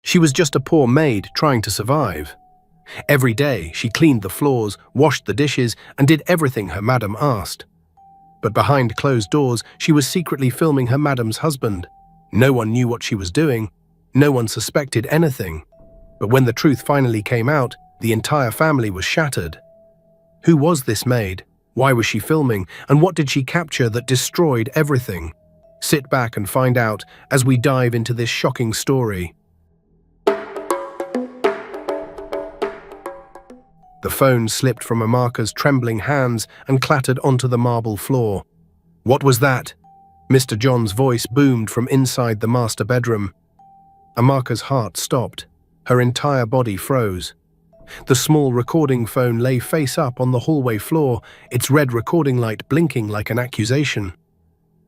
She was just a poor maid trying to survive. Every day, she cleaned the floors, washed the dishes, and did everything her madam asked. But behind closed doors, she was secretly filming her madam's husband. No one knew what she was doing. No one suspected anything. But when the truth finally came out, the entire family was shattered. Who was this maid? Why was she filming? And what did she capture that destroyed everything? Sit back and find out as we dive into this shocking story. The phone slipped from Amaka's trembling hands and clattered onto the marble floor. What was that? Mr. John's voice boomed from inside the master bedroom. Amaka's heart stopped. Her entire body froze. The small recording phone lay face up on the hallway floor, its red recording light blinking like an accusation.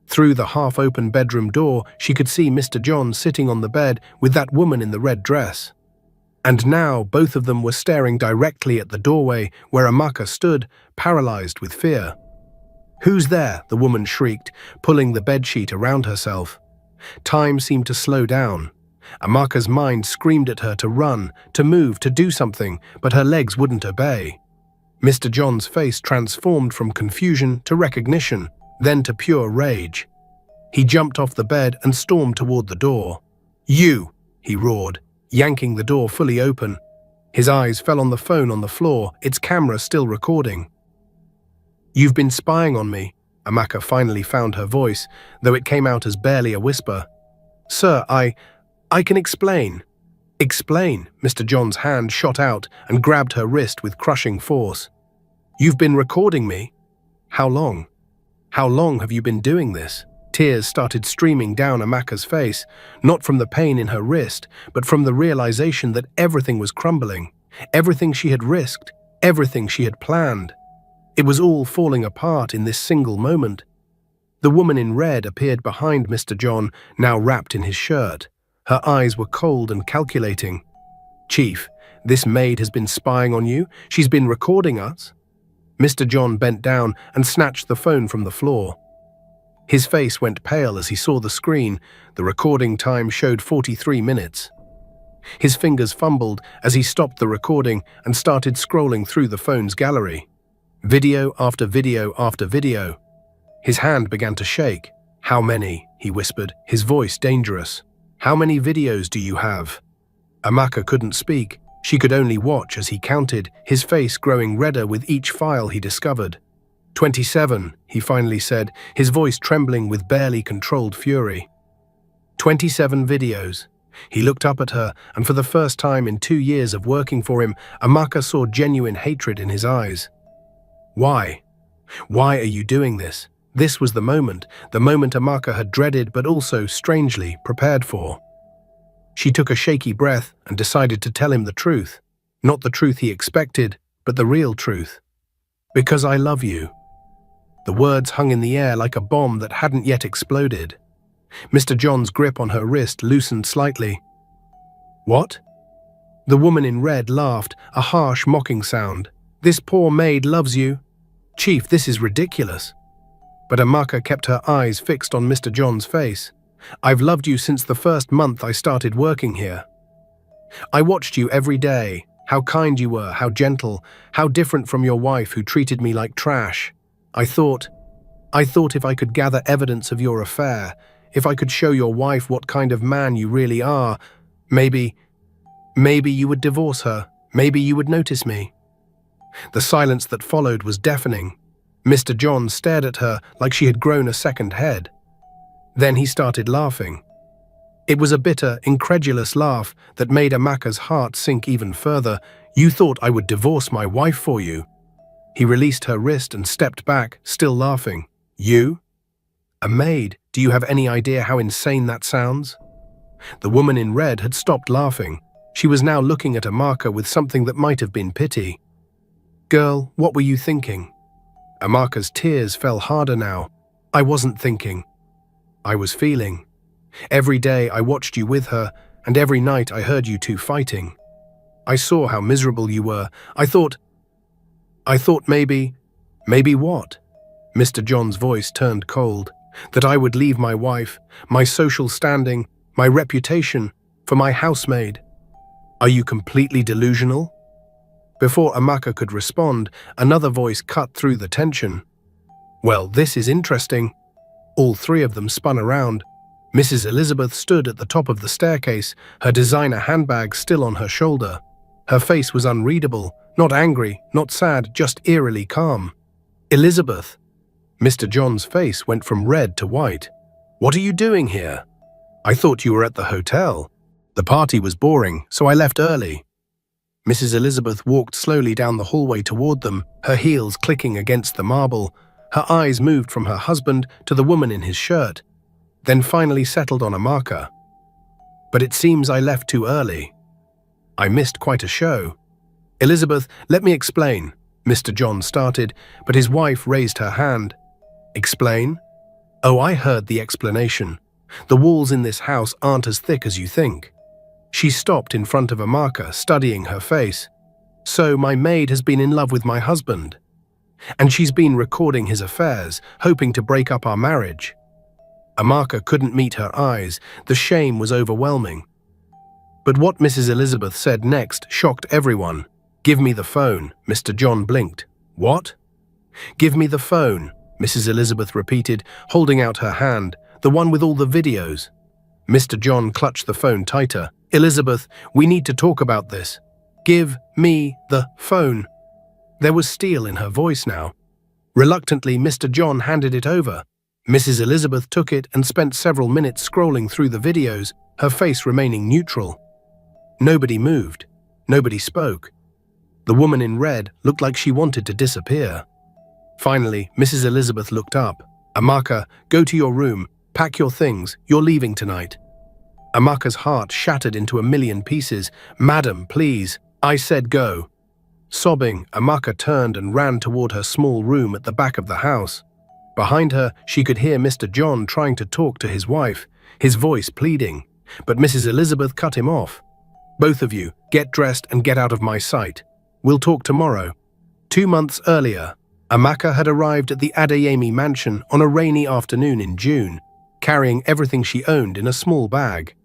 Through the half-open bedroom door, she could see Mr. John sitting on the bed with that woman in the red dress. And now both of them were staring directly at the doorway where Amaka stood, paralyzed with fear. "Who's there?" the woman shrieked, pulling the bedsheet around herself. Time seemed to slow down. Amaka's mind screamed at her to run, to move, to do something, but her legs wouldn't obey. Mr. John's face transformed from confusion to recognition, then to pure rage. He jumped off the bed and stormed toward the door. "You!" he roared, yanking the door fully open. His eyes fell on the phone on the floor, its camera still recording. "You've been spying on me," Amaka finally found her voice, though it came out as barely a whisper. "Sir, I can explain." "Explain?" Mr. John's hand shot out and grabbed her wrist with crushing force. "You've been recording me? How long? How long have you been doing this?" Tears started streaming down Amaka's face, not from the pain in her wrist, but from the realization that everything was crumbling. Everything she had risked, everything she had planned. It was all falling apart in this single moment. The woman in red appeared behind Mr. John, now wrapped in his shirt. Her eyes were cold and calculating. "Chief, this maid has been spying on you. She's been recording us." Mr. John bent down and snatched the phone from the floor. His face went pale as he saw the screen. The recording time showed 43 minutes. His fingers fumbled as he stopped the recording and started scrolling through the phone's gallery. Video after video after video. His hand began to shake. "How many?" he whispered, his voice dangerous. "How many videos do you have?" Amaka couldn't speak. She could only watch as he counted, his face growing redder with each file he discovered. 27, he finally said, his voice trembling with barely controlled fury. 27 videos. He looked up at her, and for the first time in 2 years of working for him, Amaka saw genuine hatred in his eyes. "Why? Why are you doing this?" This was the moment Amaka had dreaded but also, strangely, prepared for. She took a shaky breath and decided to tell him the truth. Not the truth he expected, but the real truth. "Because I love you." The words hung in the air like a bomb that hadn't yet exploded. Mr. John's grip on her wrist loosened slightly. "What?" The woman in red laughed, a harsh, mocking sound. "This poor maid loves you." "Chief, this is ridiculous." But Amaka kept her eyes fixed on Mr. John's face. "I've loved you since the first month I started working here. I watched you every day, how kind you were, how gentle, how different from your wife who treated me like trash. I thought if I could gather evidence of your affair, if I could show your wife what kind of man you really are, maybe you would divorce her, maybe you would notice me." The silence that followed was deafening. Mr. John stared at her like she had grown a second head. Then he started laughing. It was a bitter, incredulous laugh that made Amaka's heart sink even further. "You thought I would divorce my wife for you?" He released her wrist and stepped back, still laughing. "You? A maid? Do you have any idea how insane that sounds?" The woman in red had stopped laughing. She was now looking at Amaka with something that might have been pity. "Girl, what were you thinking?" Amaka's tears fell harder now. "I wasn't thinking. I was feeling. Every day I watched you with her, and every night I heard you two fighting. I saw how miserable you were. I thought maybe what?" Mr. John's voice turned cold. "That I would leave my wife, my social standing, my reputation, for my housemaid. Are you completely delusional? Before Amaka could respond, another voice cut through the tension. Well, this is interesting. All three of them spun around. Mrs. Elizabeth stood at the top of the staircase, her designer handbag still on her shoulder. Her face was unreadable, not angry, not sad, just eerily calm. Elizabeth. Mr. John's face went from red to white. What are you doing here? I thought you were at the hotel. The party was boring, so I left early. Mrs. Elizabeth walked slowly down the hallway toward them, her heels clicking against the marble. Her eyes moved from her husband to the woman in his shirt, then finally settled on Amaka. But it seems I left too early. I missed quite a show. Elizabeth, let me explain, Mr. John started, but his wife raised her hand. Explain? Oh, I heard the explanation. The walls in this house aren't as thick as you think. She stopped in front of Amaka, studying her face. So my maid has been in love with my husband. And she's been recording his affairs, hoping to break up our marriage. Amaka couldn't meet her eyes. The shame was overwhelming. But what Mrs. Elizabeth said next shocked everyone. Give me the phone, Mr. John blinked. What? Give me the phone, Mrs. Elizabeth repeated, holding out her hand, the one with all the videos. Mr. John clutched the phone tighter. Elizabeth, we need to talk about this. Give me the phone. There was steel in her voice now. Reluctantly, Mr. John handed it over. Mrs. Elizabeth took it and spent several minutes scrolling through the videos, her face remaining neutral. Nobody moved. Nobody spoke. The woman in red looked like she wanted to disappear. Finally, Mrs. Elizabeth looked up. Amaka, go to your room. Pack your things. You're leaving tonight. Amaka's heart shattered into a million pieces. Madam, please. I said go. Sobbing, Amaka turned and ran toward her small room at the back of the house. Behind her, she could hear Mr. John trying to talk to his wife, his voice pleading. But Mrs. Elizabeth cut him off. Both of you, get dressed and get out of my sight. We'll talk tomorrow. 2 months earlier, Amaka had arrived at the Adeyemi mansion on a rainy afternoon in June, carrying everything she owned in a small bag.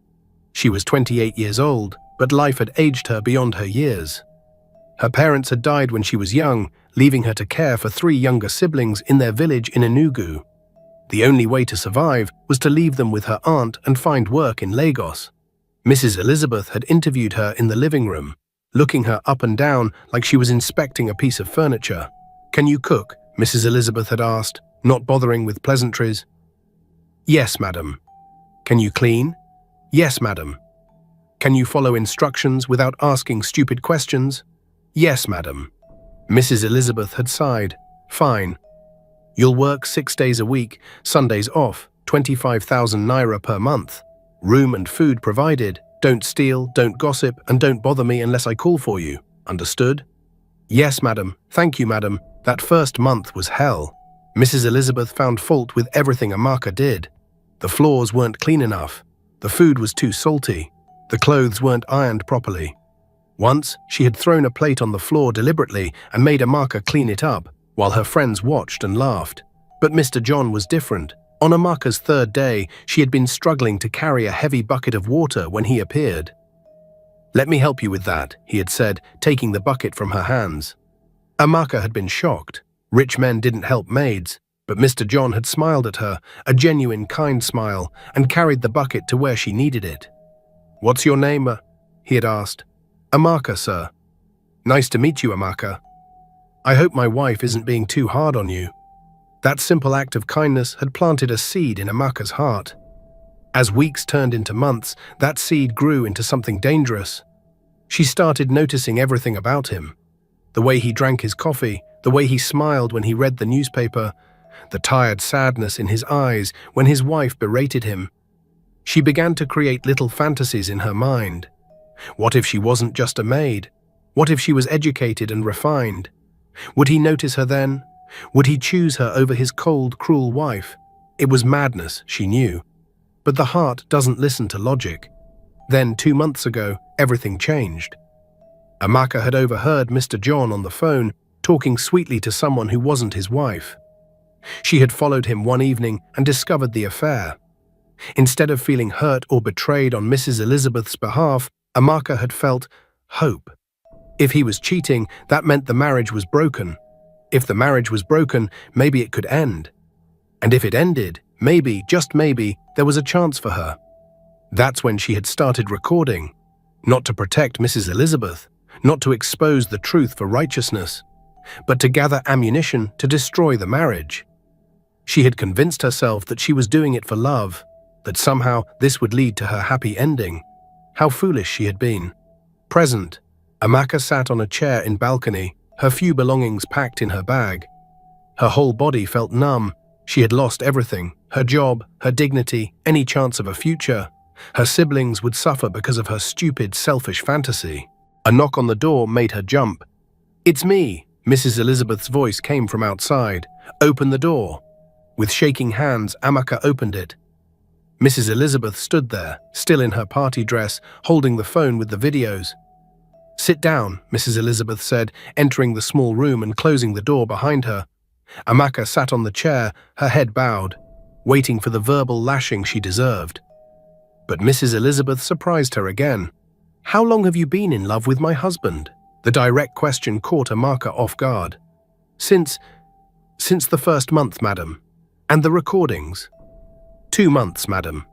She was 28 years old, but life had aged her beyond her years. Her parents had died when she was young, leaving her to care for 3 younger siblings in their village in Enugu. The only way to survive was to leave them with her aunt and find work in Lagos. Mrs. Elizabeth had interviewed her in the living room, looking her up and down like she was inspecting a piece of furniture. Can you cook? Mrs. Elizabeth had asked, not bothering with pleasantries. Yes, madam. Can you clean? Yes, madam. Can you follow instructions without asking stupid questions? Yes, madam. Mrs. Elizabeth had sighed. Fine. You'll work 6 days a week, Sundays off, 25,000 naira per month. Room and food provided. Don't steal, don't gossip, and don't bother me unless I call for you. Understood? Yes, madam. Thank you, madam. That first month was hell. Mrs. Elizabeth found fault with everything Amaka did. The floors weren't clean enough. The food was too salty. The clothes weren't ironed properly. Once, she had thrown a plate on the floor deliberately and made Amaka clean it up, while her friends watched and laughed. But Mr. John was different. On Amaka's 3rd day, she had been struggling to carry a heavy bucket of water when he appeared. Let me help you with that, he had said, taking the bucket from her hands. Amaka had been shocked. Rich men didn't help maids, but Mr. John had smiled at her, a genuine, kind smile, and carried the bucket to where she needed it. What's your name? He had asked. Amaka, sir. Nice to meet you, Amaka. I hope my wife isn't being too hard on you. That simple act of kindness had planted a seed in Amaka's heart. As weeks turned into months, that seed grew into something dangerous. She started noticing everything about him. The way he drank his coffee, the way he smiled when he read the newspaper, the tired sadness in his eyes when his wife berated him. She began to create little fantasies in her mind. What if she wasn't just a maid? What if she was educated and refined? Would he notice her then? Would he choose her over his cold, cruel wife? It was madness, she knew. But the heart doesn't listen to logic. Then, 2 months ago, everything changed. Amaka had overheard Mr. John on the phone talking sweetly to someone who wasn't his wife. She had followed him one evening and discovered the affair. Instead of feeling hurt or betrayed on Mrs. Elizabeth's behalf, Amaka had felt, hope. If he was cheating, that meant the marriage was broken. If the marriage was broken, maybe it could end. And if it ended, maybe, just maybe, there was a chance for her. That's when she had started recording. Not to protect Mrs. Elizabeth, not to expose the truth for righteousness, but to gather ammunition to destroy the marriage. She had convinced herself that she was doing it for love, that somehow this would lead to her happy ending. How foolish she had been. Present, Amaka sat on a chair in balcony, her few belongings packed in her bag. Her whole body felt numb. She had lost everything, her job, her dignity, any chance of a future. Her siblings would suffer because of her stupid, selfish fantasy. A knock on the door made her jump. "It's me," Mrs. Elizabeth's voice came from outside. "Open the door." With shaking hands, Amaka opened it. Mrs. Elizabeth stood there, still in her party dress, holding the phone with the videos. "Sit down," Mrs. Elizabeth said, entering the small room and closing the door behind her. Amaka sat on the chair, her head bowed, waiting for the verbal lashing she deserved. But Mrs. Elizabeth surprised her again. "How long have you been in love with my husband?" The direct question caught Amaka off guard. Since the first month, madam. And the recordings?" 2 months, madam."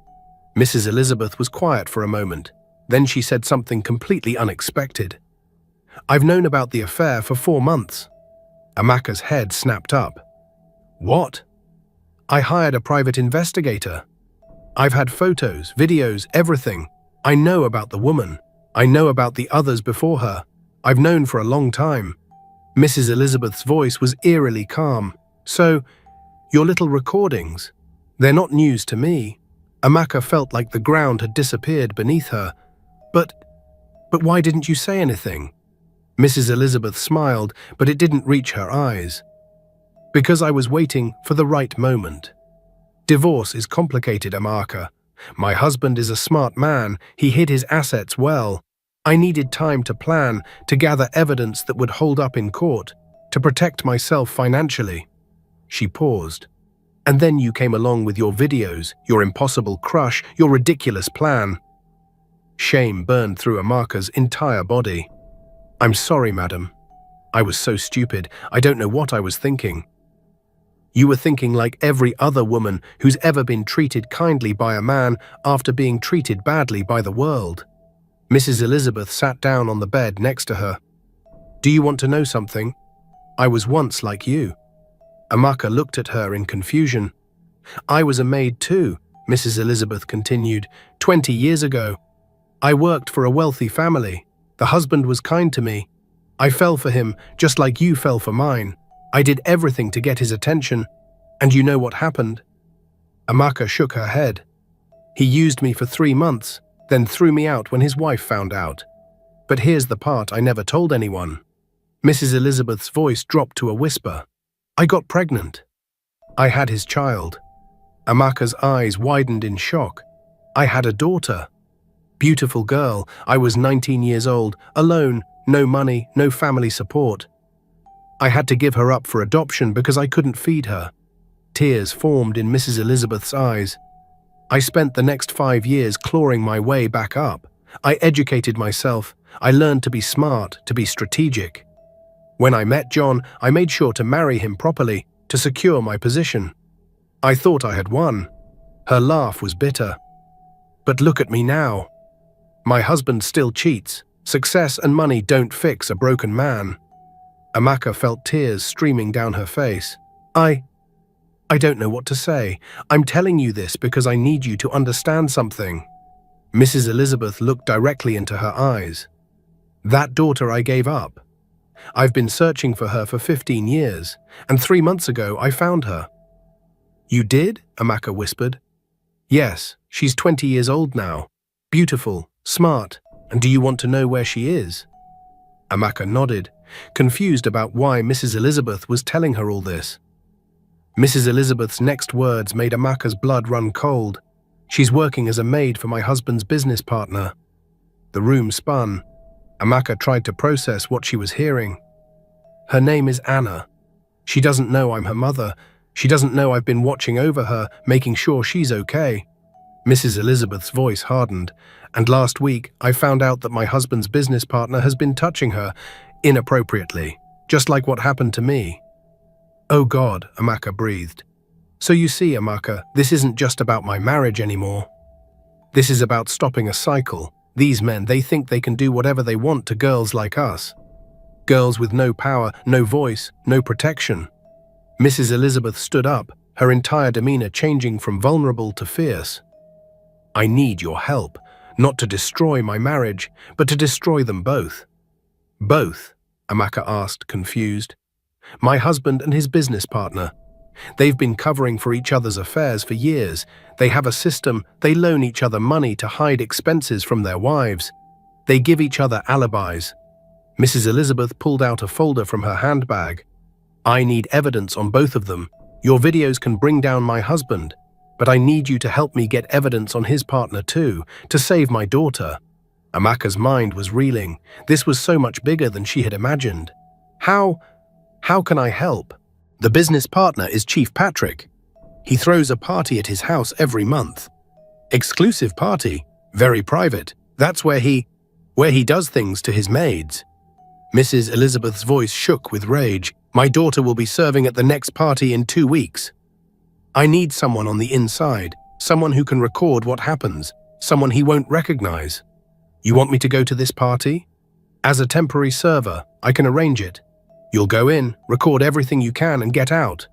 Mrs. Elizabeth was quiet for a moment. Then she said something completely unexpected. "I've known about the affair for 4 months." Amaka's head snapped up. "What?" "I hired a private investigator. I've had photos, videos, everything. I know about the woman. I know about the others before her. I've known for a long time." Mrs. Elizabeth's voice was eerily calm. "So, your little recordings, they're not news to me." Amaka felt like the ground had disappeared beneath her. But why didn't you say anything?" Mrs. Elizabeth smiled, but it didn't reach her eyes. "Because I was waiting for the right moment. Divorce is complicated, Amaka. My husband is a smart man. He hid his assets well. I needed time to plan, to gather evidence that would hold up in court, to protect myself financially." She paused. "And then you came along with your videos, your impossible crush, your ridiculous plan." Shame burned through Amaka's entire body. "I'm sorry, madam. I was so stupid. I don't know what I was thinking." "You were thinking like every other woman who's ever been treated kindly by a man after being treated badly by the world." Mrs. Elizabeth sat down on the bed next to her. "Do you want to know something? I was once like you." Amaka looked at her in confusion. "I was a maid too," Mrs. Elizabeth continued, 20 years ago. I worked for a wealthy family. The husband was kind to me. I fell for him, just like you fell for mine. I did everything to get his attention. And you know what happened?" Amaka shook her head. "He used me for 3 months, then threw me out when his wife found out. But here's the part I never told anyone." Mrs. Elizabeth's voice dropped to a whisper. "I got pregnant. I had his child." Amaka's eyes widened in shock. "I had a daughter. Beautiful girl. I was 19 years old, alone, no money, no family support. I had to give her up for adoption because I couldn't feed her." Tears formed in Mrs. Elizabeth's eyes. "I spent the next 5 years clawing my way back up. I educated myself. I learned to be smart, to be strategic. When I met John, I made sure to marry him properly, to secure my position. I thought I had won." Her laugh was bitter. "But look at me now. My husband still cheats. Success and money don't fix a broken man." Amaka felt tears streaming down her face. I don't know what to say. I'm telling you this because I need you to understand something." Mrs. Elizabeth looked directly into her eyes. "That daughter I gave up. I've been searching for her for 15 years, and 3 months ago I found her." "You did?" Amaka whispered. "Yes, she's 20 years old now. Beautiful, smart, and do you want to know where she is?" Amaka nodded, confused about why Mrs. Elizabeth was telling her all this. Mrs. Elizabeth's next words made Amaka's blood run cold. "She's working as a maid for my husband's business partner." The room spun. Amaka tried to process what she was hearing. "Her name is Anna. She doesn't know I'm her mother. She doesn't know I've been watching over her, making sure she's okay." Mrs. Elizabeth's voice hardened, and last week I found out that my husband's business partner has been touching her inappropriately, just like what happened to me. Oh God, Amaka breathed. So you see, Amaka, this isn't just about my marriage anymore. This is about stopping a cycle. These men, they think they can do whatever they want to girls like us. Girls with no power, no voice, no protection. Mrs. Elizabeth stood up, her entire demeanor changing from vulnerable to fierce. I need your help, not to destroy my marriage, but to destroy them both. Both? Amaka asked, confused. My husband and his business partner. They've been covering for each other's affairs for years. They have a system, they loan each other money to hide expenses from their wives. They give each other alibis. Mrs. Elizabeth pulled out a folder from her handbag. I need evidence on both of them. Your videos can bring down my husband, but I need you to help me get evidence on his partner too, to save my daughter. Amaka's mind was reeling. This was so much bigger than she had imagined. How can I help? The business partner is Chief Patrick. He throws a party at his house every month. Exclusive party, very private. That's where he does things to his maids. Mrs. Elizabeth's voice shook with rage. My daughter will be serving at the next party in 2 weeks. I need someone on the inside, someone who can record what happens, someone he won't recognize. You want me to go to this party? As a temporary server, I can arrange it. You'll go in, record everything you can and get out.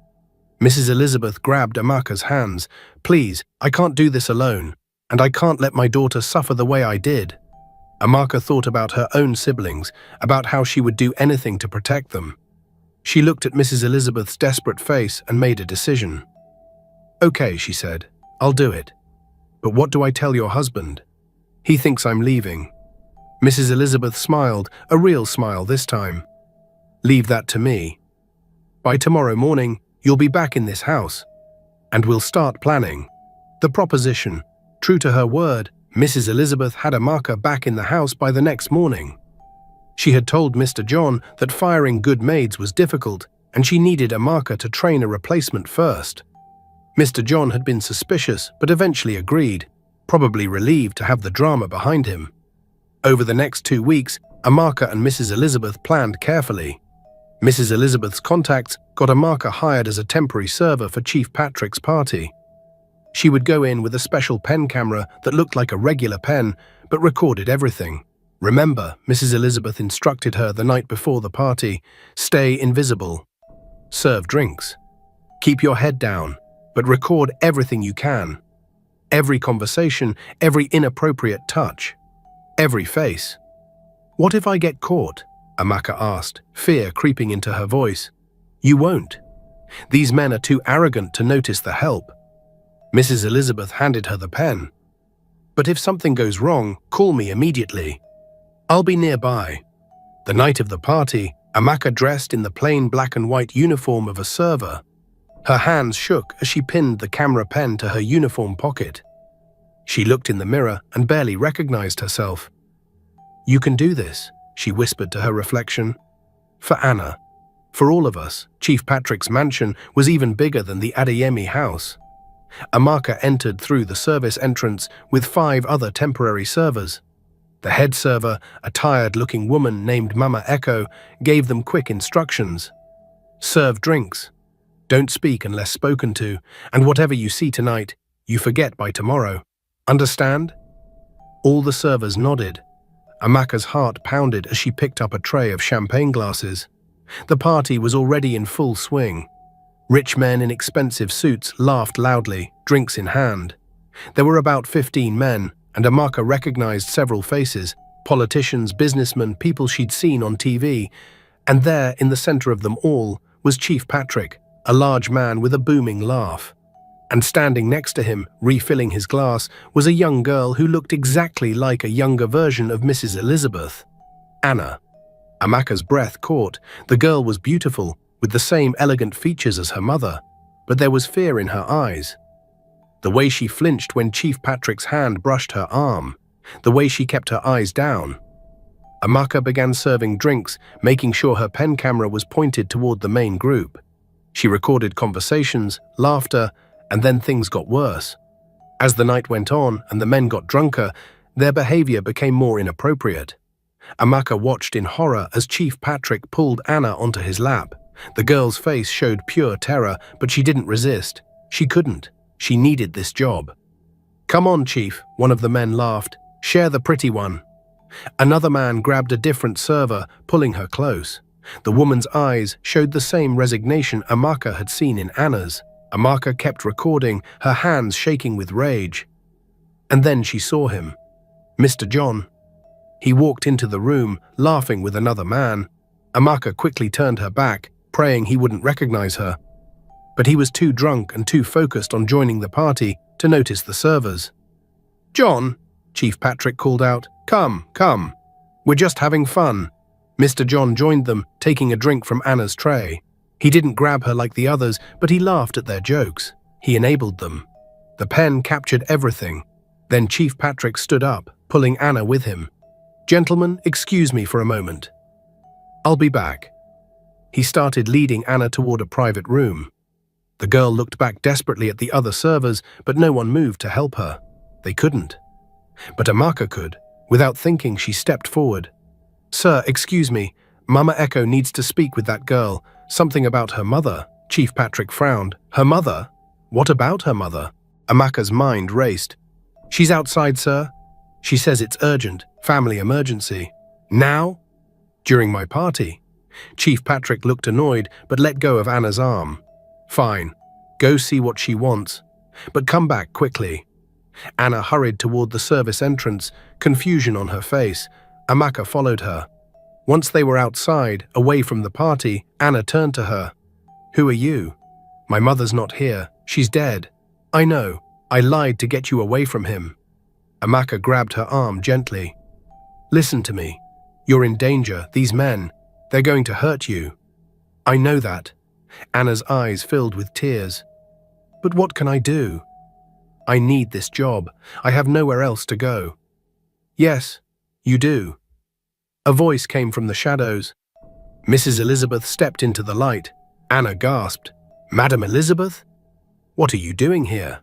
Mrs. Elizabeth grabbed Amaka's hands. Please, I can't do this alone, and I can't let my daughter suffer the way I did. Amaka thought about her own siblings, about how she would do anything to protect them. She looked at Mrs. Elizabeth's desperate face and made a decision. Okay, she said, I'll do it. But what do I tell your husband? He thinks I'm leaving. Mrs. Elizabeth smiled, a real smile this time. Leave that to me. By tomorrow morning, you'll be back in this house, and we'll start planning. The proposition. True to her word, Mrs. Elizabeth had Amaka back in the house by the next morning. She had told Mr. John that firing good maids was difficult, and she needed Amaka to train a replacement first. Mr. John had been suspicious, but eventually agreed, probably relieved to have the drama behind him. Over the next 2 weeks, Amaka and Mrs. Elizabeth planned carefully. Mrs. Elizabeth's contacts got Amaka hired as a temporary server for Chief Patrick's party. She would go in with a special pen camera that looked like a regular pen, but recorded everything. Remember, Mrs. Elizabeth instructed her the night before the party, stay invisible. Serve drinks. Keep your head down, but record everything you can. Every conversation, every inappropriate touch, every face. What if I get caught? Amaka asked, fear creeping into her voice. You won't. These men are too arrogant to notice the help. Mrs. Elizabeth handed her the pen. But if something goes wrong, call me immediately. I'll be nearby. The night of the party, Amaka dressed in the plain black and white uniform of a server. Her hands shook as she pinned the camera pen to her uniform pocket. She looked in the mirror and barely recognized herself. You can do this, she whispered to her reflection. For Anna. For all of us, Chief Patrick's mansion was even bigger than the Adeyemi house. Amaka entered through the service entrance with 5 other temporary servers. The head server, a tired-looking woman named Mama Echo, gave them quick instructions. Serve drinks. Don't speak unless spoken to, and whatever you see tonight, you forget by tomorrow. Understand? All the servers nodded. Amaka's heart pounded as she picked up a tray of champagne glasses. The party was already in full swing. Rich men in expensive suits laughed loudly, drinks in hand. There were about 15 men, and Amaka recognized several faces, politicians, businessmen, people she'd seen on TV. And there, in the center of them all, was Chief Patrick, a large man with a booming laugh. And standing next to him, refilling his glass, was a young girl who looked exactly like a younger version of Mrs. Elizabeth. Anna. Amaka's breath caught. The girl was beautiful, with the same elegant features as her mother, but there was fear in her eyes. The way she flinched when Chief Patrick's hand brushed her arm, the way she kept her eyes down. Amaka began serving drinks, making sure her pen camera was pointed toward the main group. She recorded conversations, laughter, and then things got worse. As the night went on and the men got drunker, their behavior became more inappropriate. Amaka watched in horror as Chief Patrick pulled Anna onto his lap. The girl's face showed pure terror, but she didn't resist. She couldn't. She needed this job. "Come on, Chief," one of the men laughed. "Share the pretty one." Another man grabbed a different server, pulling her close. The woman's eyes showed the same resignation Amaka had seen in Anna's. Amaka kept recording, her hands shaking with rage. And then she saw him. Mr. John. He walked into the room, laughing with another man. Amaka quickly turned her back, praying he wouldn't recognize her. But he was too drunk and too focused on joining the party to notice the servers. "John," Chief Patrick called out, "Come, come. We're just having fun." Mr. John joined them, taking a drink from Anna's tray. He didn't grab her like the others, but he laughed at their jokes. He enabled them. The pen captured everything. Then Chief Patrick stood up, pulling Anna with him. "Gentlemen, excuse me for a moment. I'll be back." He started leading Anna toward a private room. The girl looked back desperately at the other servers, but no one moved to help her. They couldn't. But Amaka could. Without thinking, she stepped forward. "Sir, excuse me. Mama Echo needs to speak with that girl. Something about her mother." Chief Patrick frowned. "Her mother? What about her mother?" Amaka's mind raced. "She's outside, sir. She says it's urgent, family emergency." "Now?" "During my party." Chief Patrick looked annoyed, but let go of Anna's arm. "Fine. Go see what she wants. But come back quickly." Anna hurried toward the service entrance, confusion on her face. Amaka followed her. Once they were outside, away from the party, Anna turned to her. "Who are you?" "My mother's not here. She's dead." "I know. I lied to get you away from him." Amaka grabbed her arm gently. "Listen to me. You're in danger. These men, they're going to hurt you." "I know that." Anna's eyes filled with tears. "But what can I do?" "I need this job. I have nowhere else to go." "Yes, you do." A voice came from the shadows. Mrs. Elizabeth stepped into the light. Anna gasped. "Madam Elizabeth? What are you doing here?"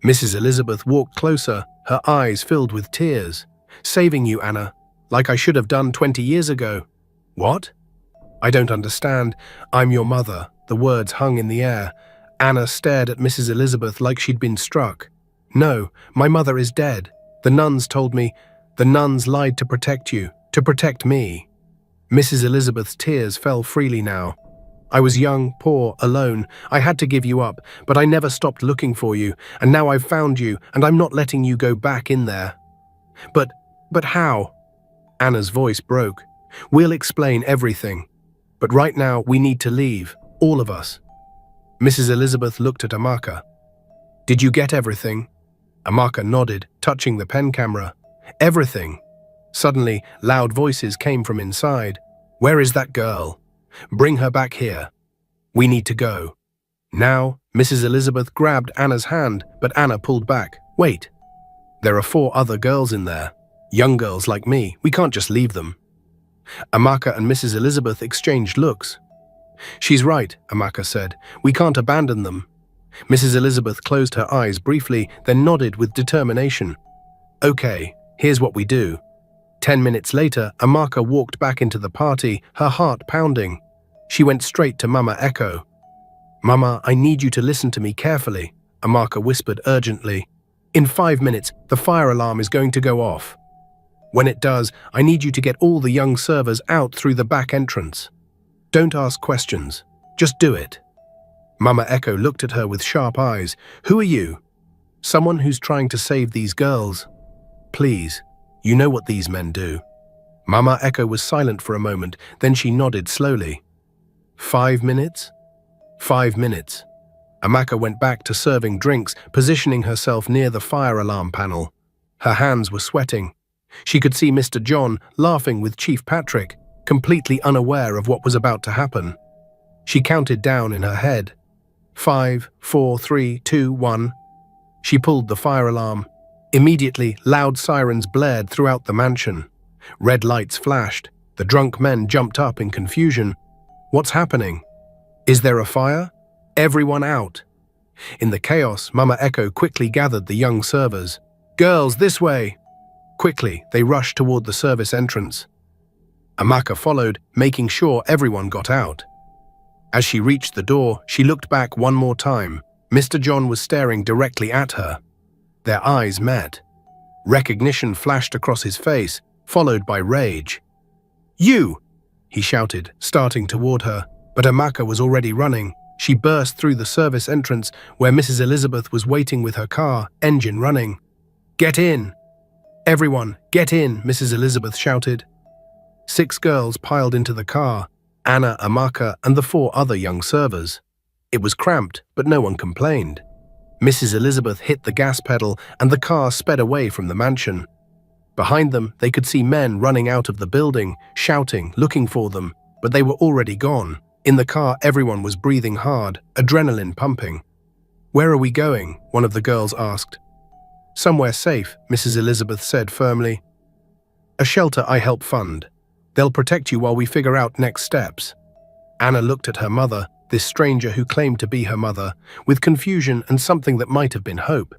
Mrs. Elizabeth walked closer, her eyes filled with tears. "Saving you, Anna, like I should have done 20 years ago." "What?" "I don't understand. I'm your mother." The words hung in the air. Anna stared at Mrs. Elizabeth like she'd been struck. "No, my mother is dead. The nuns told me. The nuns lied to protect you, to protect me." Mrs. Elizabeth's tears fell freely now. "I was young, poor, alone. I had to give you up, but I never stopped looking for you, and now I've found you, and I'm not letting you go back in there." But how?" Anna's voice broke. "We'll explain everything. But right now, we need to leave, all of us." Mrs. Elizabeth looked at Amaka. "Did you get everything?" Amaka nodded, touching the pen camera. "Everything." Suddenly, loud voices came from inside. "Where is that girl? Bring her back here. We need to go." Now, Mrs. Elizabeth grabbed Anna's hand, but Anna pulled back. "Wait. There are 4 other girls in there. Young girls like me. We can't just leave them." Amaka and Mrs. Elizabeth exchanged looks. "She's right," Amaka said. "We can't abandon them." Mrs. Elizabeth closed her eyes briefly, then nodded with determination. "Okay, here's what we do." 10 minutes later, Amaka walked back into the party, her heart pounding. She went straight to Mama Echo. "Mama, I need you to listen to me carefully," Amaka whispered urgently. "In 5 minutes, the fire alarm is going to go off. When it does, I need you to get all the young servers out through the back entrance. Don't ask questions. Just do it." Mama Echo looked at her with sharp eyes. "Who are you?" "Someone who's trying to save these girls." "Please, you know what these men do." Mama Echo was silent for a moment, then she nodded slowly. 5 minutes? 5 minutes. Amaka went back to serving drinks, positioning herself near the fire alarm panel. Her hands were sweating. She could see Mr. John laughing with Chief Patrick, completely unaware of what was about to happen. She counted down in her head. 5, 4, 3, 2, 1. She pulled the fire alarm. Immediately, loud sirens blared throughout the mansion. Red lights flashed. The drunk men jumped up in confusion. "What's happening? Is there a fire? Everyone out!" In the chaos, Mama Echo quickly gathered the young servers. "Girls, this way!" Quickly, they rushed toward the service entrance. Amaka followed, making sure everyone got out. As she reached the door, she looked back one more time. Mr. John was staring directly at her. Their eyes met. Recognition flashed across his face, followed by rage. "You!" he shouted, starting toward her, but Amaka was already running. She burst through the service entrance where Mrs. Elizabeth was waiting with her car, engine running. "Get in! Everyone, get in!" Mrs. Elizabeth shouted. 6 girls piled into the car, Anna, Amaka, and the 4 other young servers. It was cramped, but no one complained. Mrs. Elizabeth hit the gas pedal and the car sped away from the mansion. Behind them, they could see men running out of the building, shouting, looking for them, but they were already gone. In the car, everyone was breathing hard, adrenaline pumping. "Where are we going?" one of the girls asked. "Somewhere safe," Mrs. Elizabeth said firmly. "A shelter I help fund. They'll protect you while we figure out next steps." Anna looked at her mother, this stranger who claimed to be her mother, with confusion and something that might have been hope.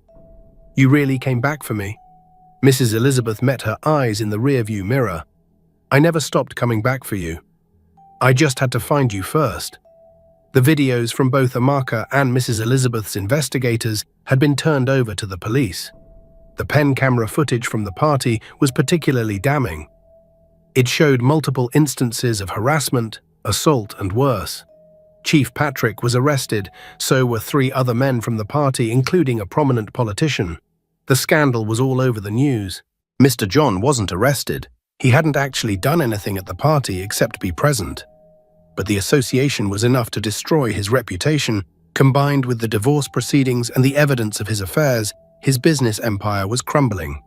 "You really came back for me?" Mrs. Elizabeth met her eyes in the rearview mirror. "I never stopped coming back for you. I just had to find you first." The videos from both Amaka and Mrs. Elizabeth's investigators had been turned over to the police. The pen camera footage from the party was particularly damning. It showed multiple instances of harassment, assault, and worse. Chief Patrick was arrested, so were 3 other men from the party, including a prominent politician. The scandal was all over the news. Mr. John wasn't arrested. He hadn't actually done anything at the party except be present. But the association was enough to destroy his reputation. Combined with the divorce proceedings and the evidence of his affairs, his business empire was crumbling.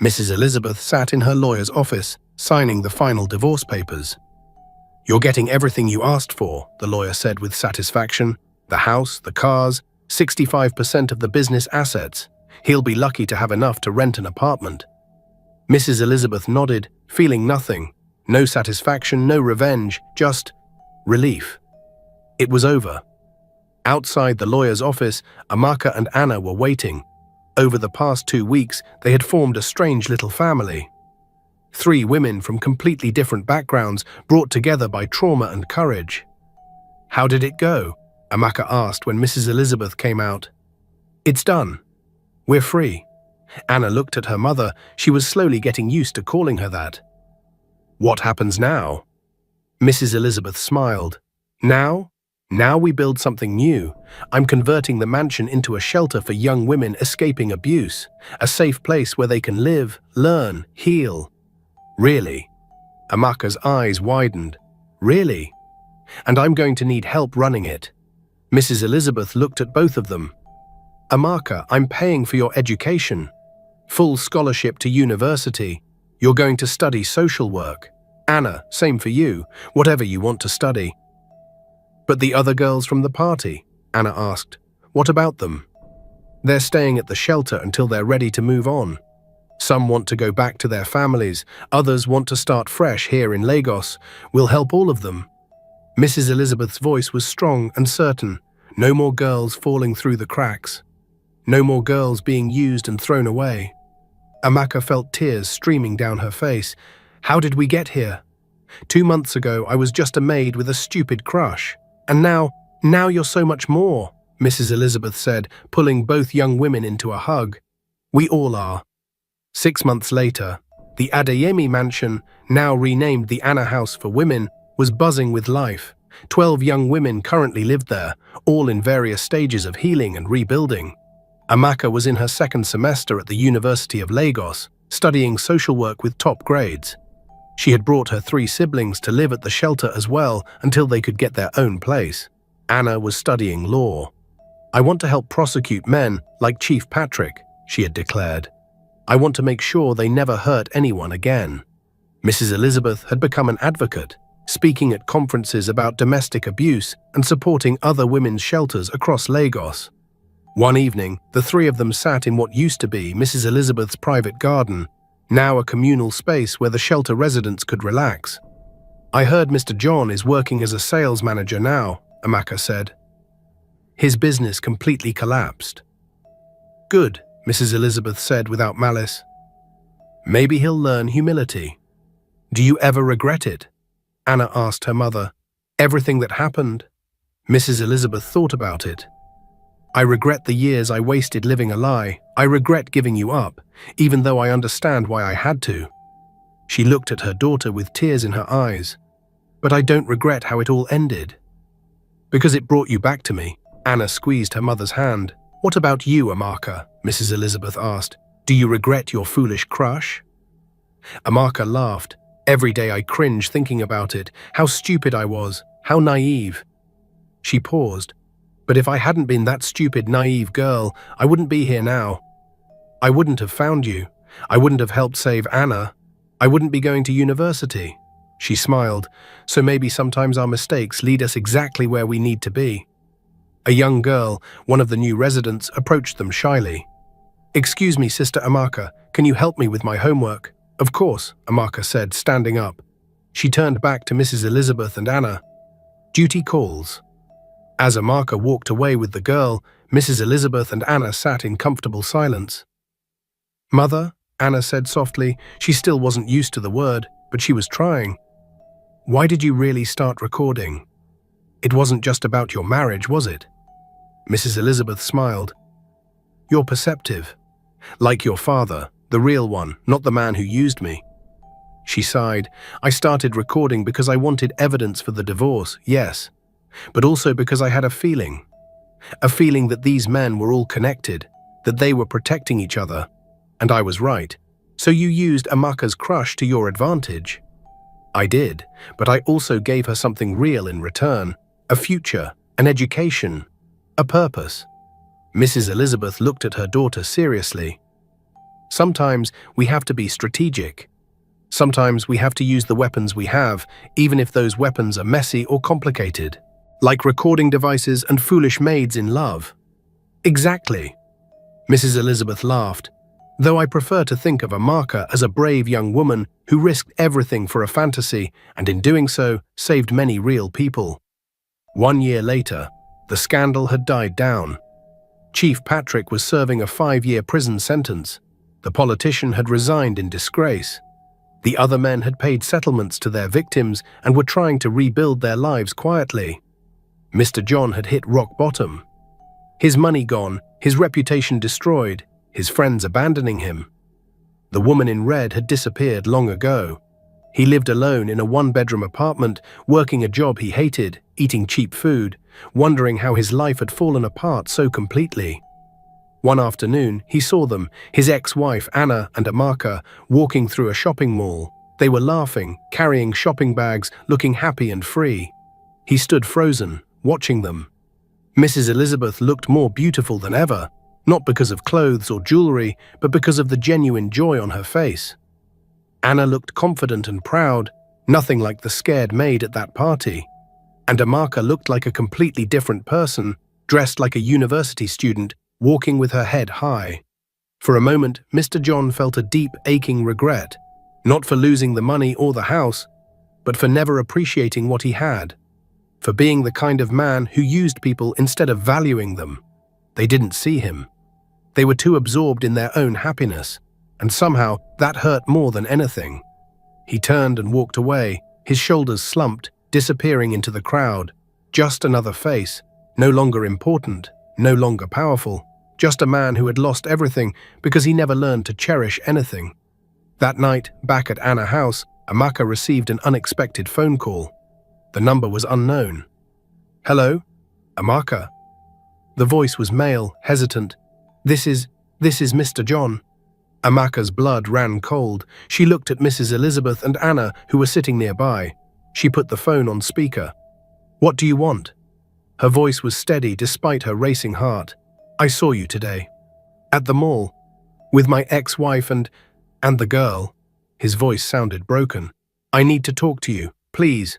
Mrs. Elizabeth sat in her lawyer's office, signing the final divorce papers. "You're getting everything you asked for," the lawyer said with satisfaction. "The house, the cars, 65% of the business assets. He'll be lucky to have enough to rent an apartment." Mrs. Elizabeth nodded, feeling nothing. No satisfaction, no revenge, just relief. It was over. Outside the lawyer's office, Amaka and Anna were waiting. Over the past 2 weeks, they had formed a strange little family. 3 women from completely different backgrounds, brought together by trauma and courage. "How did it go?" Amaka asked when Mrs. Elizabeth came out. "It's done. We're free." Anna looked at her mother. She was slowly getting used to calling her that. "What happens now?" Mrs. Elizabeth smiled. "Now? Now we build something new. I'm converting the mansion into a shelter for young women escaping abuse, a safe place where they can live, learn, heal." "Really?" Amaka's eyes widened. "Really? And I'm going to need help running it." Mrs. Elizabeth looked at both of them. "Amaka, I'm paying for your education. Full scholarship to university. You're going to study social work. Anna, same for you, whatever you want to study." "But the other girls from the party?" Anna asked. "What about them?" "They're staying at the shelter until they're ready to move on. Some want to go back to their families, others want to start fresh here in Lagos. We'll help all of them." Mrs. Elizabeth's voice was strong and certain. No more girls falling through the cracks. No more girls being used and thrown away. Amaka felt tears streaming down her face. "How did we get here? 2 months ago, I was just a maid with a stupid crush. And now you're so much more," Mrs. Elizabeth said, pulling both young women into a hug. "We all are." 6 months later, the Adeyemi mansion, now renamed the Anna House for Women, was buzzing with life. 12 young women currently lived there, all in various stages of healing and rebuilding. Amaka was in her 2nd semester at the University of Lagos, studying social work with top grades. She had brought her 3 siblings to live at the shelter as well until they could get their own place. Anna was studying law. "I want to help prosecute men like Chief Patrick," she had declared. "I want to make sure they never hurt anyone again." Mrs. Elizabeth had become an advocate, speaking at conferences about domestic abuse and supporting other women's shelters across Lagos. One evening, the 3 of them sat in what used to be Mrs. Elizabeth's private garden, now a communal space where the shelter residents could relax. "I heard Mr. John is working as a sales manager now," Amaka said. His business completely collapsed. Good, Mrs. Elizabeth said without malice. Maybe he'll learn humility. Do you ever regret it? Anna asked her mother. Everything that happened? Mrs. Elizabeth thought about it. I regret the years I wasted living a lie. I regret giving you up, even though I understand why I had to. She looked at her daughter with tears in her eyes. But I don't regret how it all ended. Because it brought you back to me. Anna squeezed her mother's hand. What about you, Amaka? Mrs. Elizabeth asked. Do you regret your foolish crush? Amaka laughed. Every day I cringe thinking about it. How stupid I was. How naive. She paused. But if I hadn't been that stupid, naive girl, I wouldn't be here now. I wouldn't have found you. I wouldn't have helped save Anna. I wouldn't be going to university. She smiled. So maybe sometimes our mistakes lead us exactly where we need to be. A young girl, one of the new residents, approached them shyly. Excuse me, Sister Amaka, can you help me with my homework? Of course, Amaka said, standing up. She turned back to Mrs. Elizabeth and Anna. Duty calls. As Amaka walked away with the girl, Mrs. Elizabeth and Anna sat in comfortable silence. Mother, Anna said softly. She still wasn't used to the word, but she was trying. Why did you really start recording? It wasn't just about your marriage, was it? Mrs. Elizabeth smiled. You're perceptive. Like your father, the real one, not the man who used me. She sighed. I started recording because I wanted evidence for the divorce, yes, but also because I had a feeling that these men were all connected, that they were protecting each other, and I was right. So you used Amaka's crush to your advantage. I did, but I also gave her something real in return, a future, an education, a purpose. Mrs. Elizabeth looked at her daughter seriously. Sometimes we have to be strategic. Sometimes we have to use the weapons we have, even if those weapons are messy or complicated, like recording devices and foolish maids in love. Exactly. Mrs. Elizabeth laughed. Though I prefer to think of Amaka as a brave young woman who risked everything for a fantasy and in doing so saved many real people. 1 year later, the scandal had died down. Chief Patrick was serving a 5-year prison sentence. The politician had resigned in disgrace. The other men had paid settlements to their victims and were trying to rebuild their lives quietly. Mr. John had hit rock bottom. His money gone, his reputation destroyed, his friends abandoning him. The woman in red had disappeared long ago. He lived alone in a 1-bedroom apartment, working a job he hated, eating cheap food, wondering how his life had fallen apart so completely. One afternoon, he saw them, his ex-wife Anna and Amaka, walking through a shopping mall. They were laughing, carrying shopping bags, looking happy and free. He stood frozen, watching them. Mrs. Elizabeth looked more beautiful than ever, not because of clothes or jewelry, but because of the genuine joy on her face. Anna looked confident and proud, nothing like the scared maid at that party. And Amaka looked like a completely different person, dressed like a university student, walking with her head high. For a moment, Mr. John felt a deep, aching regret, not for losing the money or the house, but for never appreciating what he had, for being the kind of man who used people instead of valuing them. They didn't see him. They were too absorbed in their own happiness, and somehow that hurt more than anything. He turned and walked away, his shoulders slumped, disappearing into the crowd. Just another face, no longer important, no longer powerful, just a man who had lost everything because he never learned to cherish anything. That night, back at Anna House, Amaka received an unexpected phone call. The number was unknown. Hello? Amaka? The voice was male, hesitant. This is Mr. John. Amaka's blood ran cold. She looked at Mrs. Elizabeth and Anna, who were sitting nearby. She put the phone on speaker. What do you want? Her voice was steady despite her racing heart. I saw you today. At the mall. With my ex-wife and the girl. His voice sounded broken. I need to talk to you, please.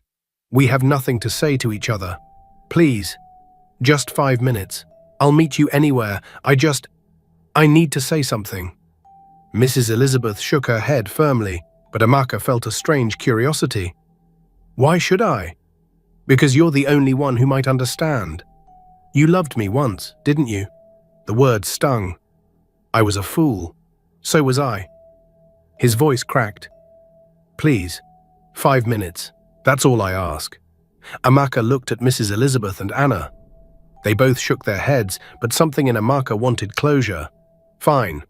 We have nothing to say to each other. Please. Just 5 minutes. I'll meet you anywhere. I need to say something. Mrs. Elizabeth shook her head firmly, but Amaka felt a strange curiosity. Why should I? Because you're the only one who might understand. You loved me once, didn't you? The words stung. I was a fool. So was I. His voice cracked. Please, 5 minutes. That's all I ask. Amaka looked at Mrs. Elizabeth and Anna. They both shook their heads, but something in Amaka wanted closure. Fine.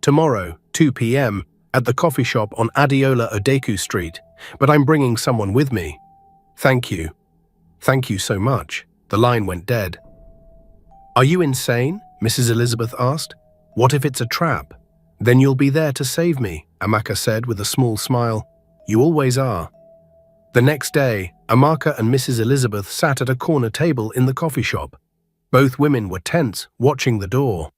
Tomorrow, 2 p.m., at the coffee shop on Adeola Odeku Street, but I'm bringing someone with me. Thank you. Thank you so much. The line went dead. Are you insane? Mrs. Elizabeth asked. What if it's a trap? Then you'll be there to save me, Amaka said with a small smile. You always are. The next day, Amaka and Mrs. Elizabeth sat at a corner table in the coffee shop. Both women were tense, watching the door.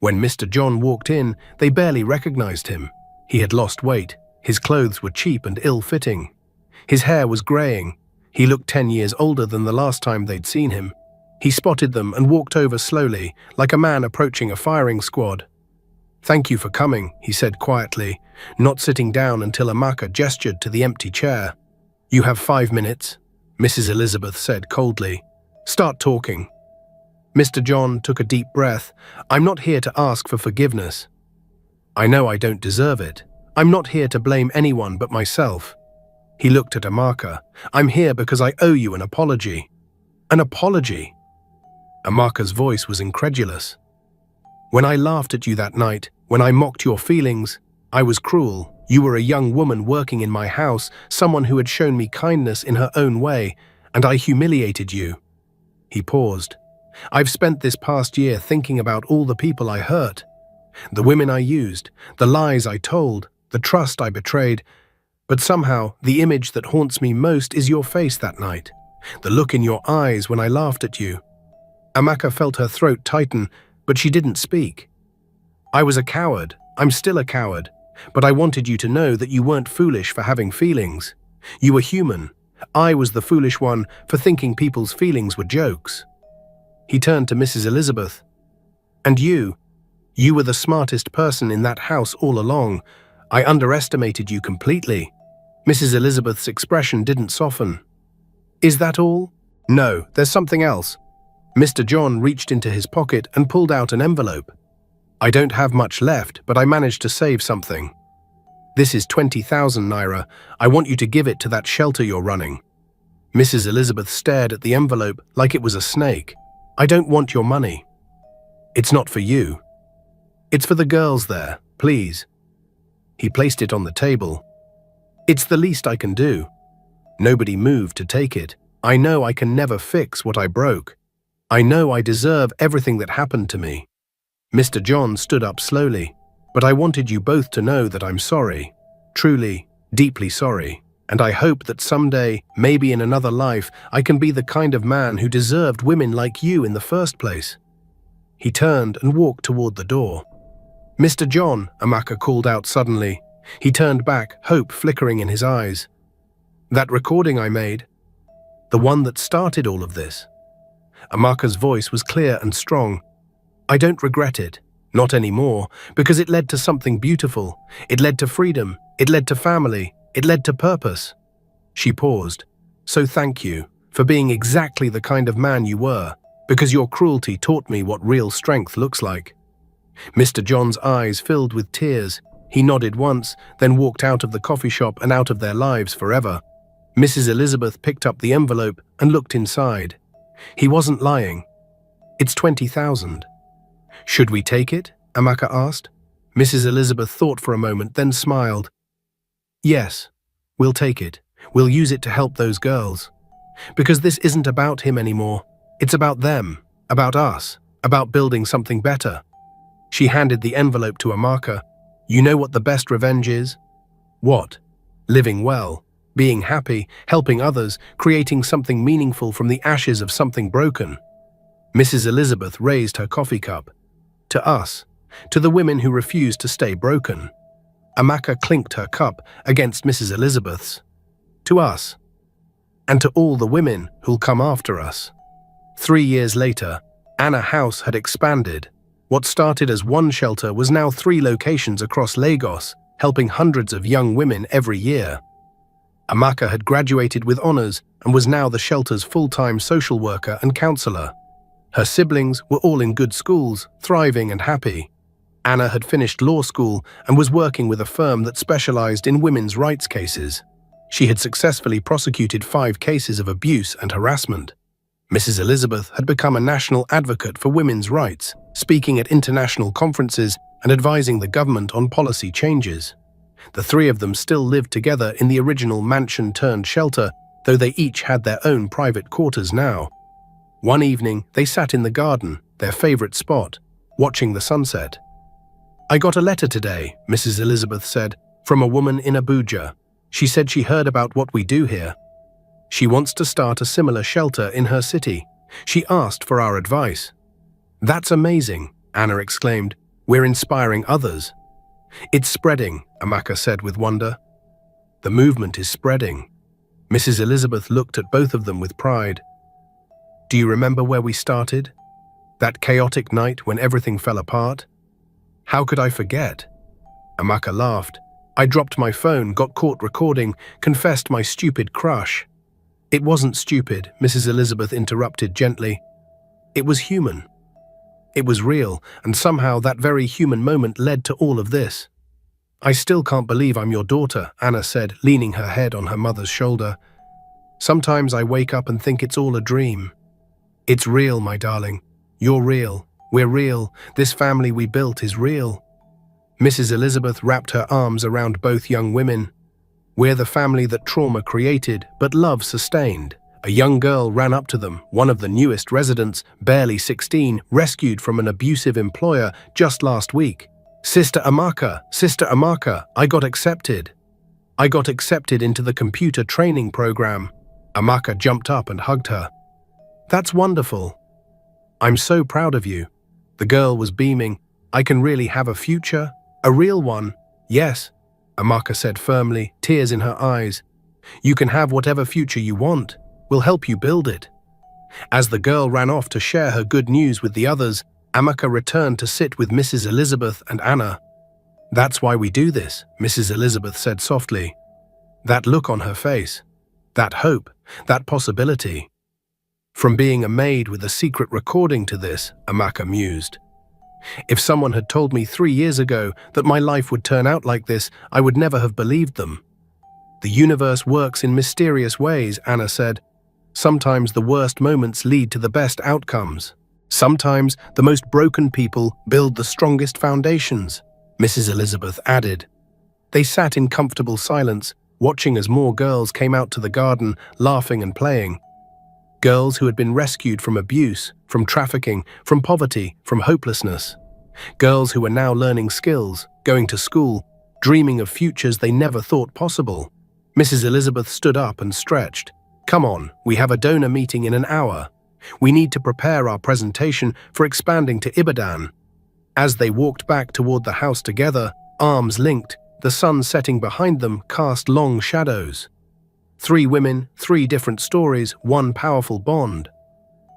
When Mr. John walked in, they barely recognized him. He had lost weight. His clothes were cheap and ill-fitting. His hair was graying. He looked 10 years older than the last time they'd seen him. He spotted them and walked over slowly, like a man approaching a firing squad. Thank you for coming, he said quietly, not sitting down until Amaka gestured to the empty chair. You have 5 minutes, Mrs. Elizabeth said coldly. Start talking. Mr. John took a deep breath. I'm not here to ask for forgiveness. I know I don't deserve it. I'm not here to blame anyone but myself. He looked at Amaka. I'm here because I owe you an apology. An apology? Amaka's voice was incredulous. When I laughed at you that night, when I mocked your feelings, I was cruel. You were a young woman working in my house, someone who had shown me kindness in her own way, and I humiliated you. He paused. I've spent this past year thinking about all the people I hurt, the women I used, the lies I told, the trust I betrayed, but somehow the image that haunts me most is your face that night, the look in your eyes when I laughed at you. Amaka felt her throat tighten, but she didn't speak. I was a coward. I'm still a coward. But I wanted you to know that you weren't foolish for having feelings. You were human. I was the foolish one for thinking people's feelings were jokes. He turned to Mrs. Elizabeth. And you were the smartest person in that house all along. I underestimated you completely. Mrs. Elizabeth's expression didn't soften. Is that all? No, there's something else. Mr. John reached into his pocket and pulled out an envelope. I don't have much left, but I managed to save something. This is 20,000 naira. I want you to give it to that shelter you're running. Mrs. Elizabeth stared at the envelope like it was a snake. I don't want your money. It's not for you. It's for the girls there, please. He placed it on the table. It's the least I can do. Nobody moved to take it. I know I can never fix what I broke. I know I deserve everything that happened to me. Mr. John stood up slowly. But I wanted you both to know that I'm sorry. Truly, deeply sorry. And I hope that someday, maybe in another life, I can be the kind of man who deserved women like you in the first place. He turned and walked toward the door. Mr. John, Amaka called out suddenly. He turned back, hope flickering in his eyes. That recording I made, the one that started all of this. Amaka's voice was clear and strong. I don't regret it, not anymore, because it led to something beautiful. It led to freedom. It led to family. It led to purpose. She paused. So thank you for being exactly the kind of man you were, because your cruelty taught me what real strength looks like. Mr. John's eyes filled with tears. He nodded once, then walked out of the coffee shop and out of their lives forever. Mrs. Elizabeth picked up the envelope and looked inside. He wasn't lying. It's 20,000. Should we take it? Amaka asked. Mrs. Elizabeth thought for a moment, then smiled. Yes, we'll take it. We'll use it to help those girls. Because this isn't about him anymore. It's about them, about us, about building something better. She handed the envelope to Amaka. You know what the best revenge is? What? Living well, being happy, helping others, creating something meaningful from the ashes of something broken. Mrs. Elizabeth raised her coffee cup. To us, to the women who refused to stay broken. Amaka clinked her cup against Mrs. Elizabeth's. To us. And to all the women who'll come after us. 3 years later, Anna House had expanded. What started as one shelter was now 3 locations across Lagos, helping hundreds of young women every year. Amaka had graduated with honors and was now the shelter's full-time social worker and counselor. Her siblings were all in good schools, thriving and happy. Anna had finished law school and was working with a firm that specialized in women's rights cases. She had successfully prosecuted 5 cases of abuse and harassment. Mrs. Elizabeth had become a national advocate for women's rights, speaking at international conferences and advising the government on policy changes. The 3 of them still lived together in the original mansion-turned-shelter, though they each had their own private quarters now. One evening, they sat in the garden, their favorite spot, watching the sunset. "I got a letter today," Mrs. Elizabeth said, "from a woman in Abuja. She said she heard about what we do here. She wants to start a similar shelter in her city. She asked for our advice." "That's amazing," Anna exclaimed. "We're inspiring others." "It's spreading," Amaka said with wonder. "The movement is spreading." Mrs. Elizabeth looked at both of them with pride. "Do you remember where we started? That chaotic night when everything fell apart?" "How could I forget?" Amaka laughed. "I dropped my phone, got caught recording, confessed my stupid crush." "It wasn't stupid," Mrs. Elizabeth interrupted gently. "It was human. It was real, and somehow that very human moment led to all of this." "I still can't believe I'm your daughter," Anna said, leaning her head on her mother's shoulder. "Sometimes I wake up and think it's all a dream." "It's real, my darling. You're real. We're real. This family we built is real." Mrs. Elizabeth wrapped her arms around both young women. "We're the family that trauma created, but love sustained." A young girl ran up to them, one of the newest residents, barely 16, rescued from an abusive employer just last week. Sister Amaka, I got accepted. I got accepted into the computer training program." Amaka jumped up and hugged her. "That's wonderful. I'm so proud of you." The girl was beaming. "I can really have a future? A real one?" "Yes," Amaka said firmly, tears in her eyes. "You can have whatever future you want. We'll help you build it." As the girl ran off to share her good news with the others, Amaka returned to sit with Mrs. Elizabeth and Anna. "That's why we do this," Mrs. Elizabeth said softly. That look on her face, that hope, that possibility. "From being a maid with a secret recording to this," Amaka mused. "If someone had told me 3 years ago that my life would turn out like this, I would never have believed them." "The universe works in mysterious ways," Anna said. "Sometimes the worst moments lead to the best outcomes. Sometimes the most broken people build the strongest foundations," Mrs. Elizabeth added. They sat in comfortable silence, watching as more girls came out to the garden, laughing and playing. Girls who had been rescued from abuse, from trafficking, from poverty, from hopelessness. Girls who were now learning skills, going to school, dreaming of futures they never thought possible. Mrs. Elizabeth stood up and stretched. "Come on, we have a donor meeting in an hour. We need to prepare our presentation for expanding to Ibadan." As they walked back toward the house together, arms linked, the sun setting behind them cast long shadows. 3 women, 3 different stories, 1 powerful bond.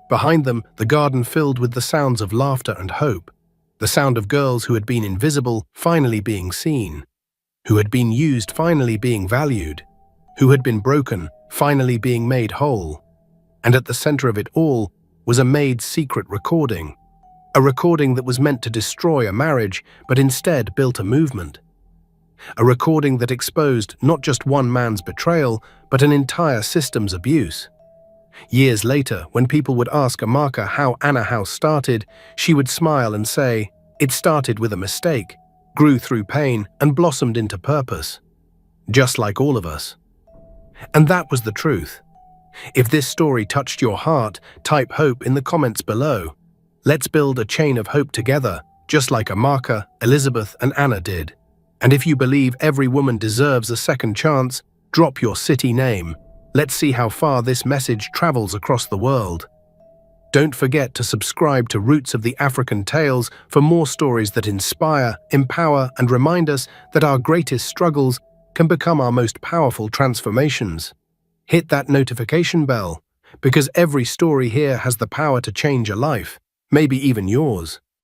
Behind them, the garden filled with the sounds of laughter and hope. The sound of girls who had been invisible finally being seen. Who had been used finally being valued. Who had been broken finally being made whole. And at the center of it all was a Maid's secret recording. A recording that was meant to destroy a marriage, but instead built a movement. A recording that exposed not just one man's betrayal, but an entire system's abuse. Years later, when people would ask Amaka how Anna House started, she would smile and say, "It started with a mistake, grew through pain, and blossomed into purpose. Just like all of us." And that was the truth. If this story touched your heart, type hope in the comments below. Let's build a chain of hope together, just like Amaka, Elizabeth, and Anna did. And if you believe every woman deserves a second chance, drop your city name. Let's see how far this message travels across the world. Don't forget to subscribe to Roots of the African Tales for more stories that inspire, empower, and remind us that our greatest struggles can become our most powerful transformations. Hit that notification bell, because every story here has the power to change a life, maybe even yours.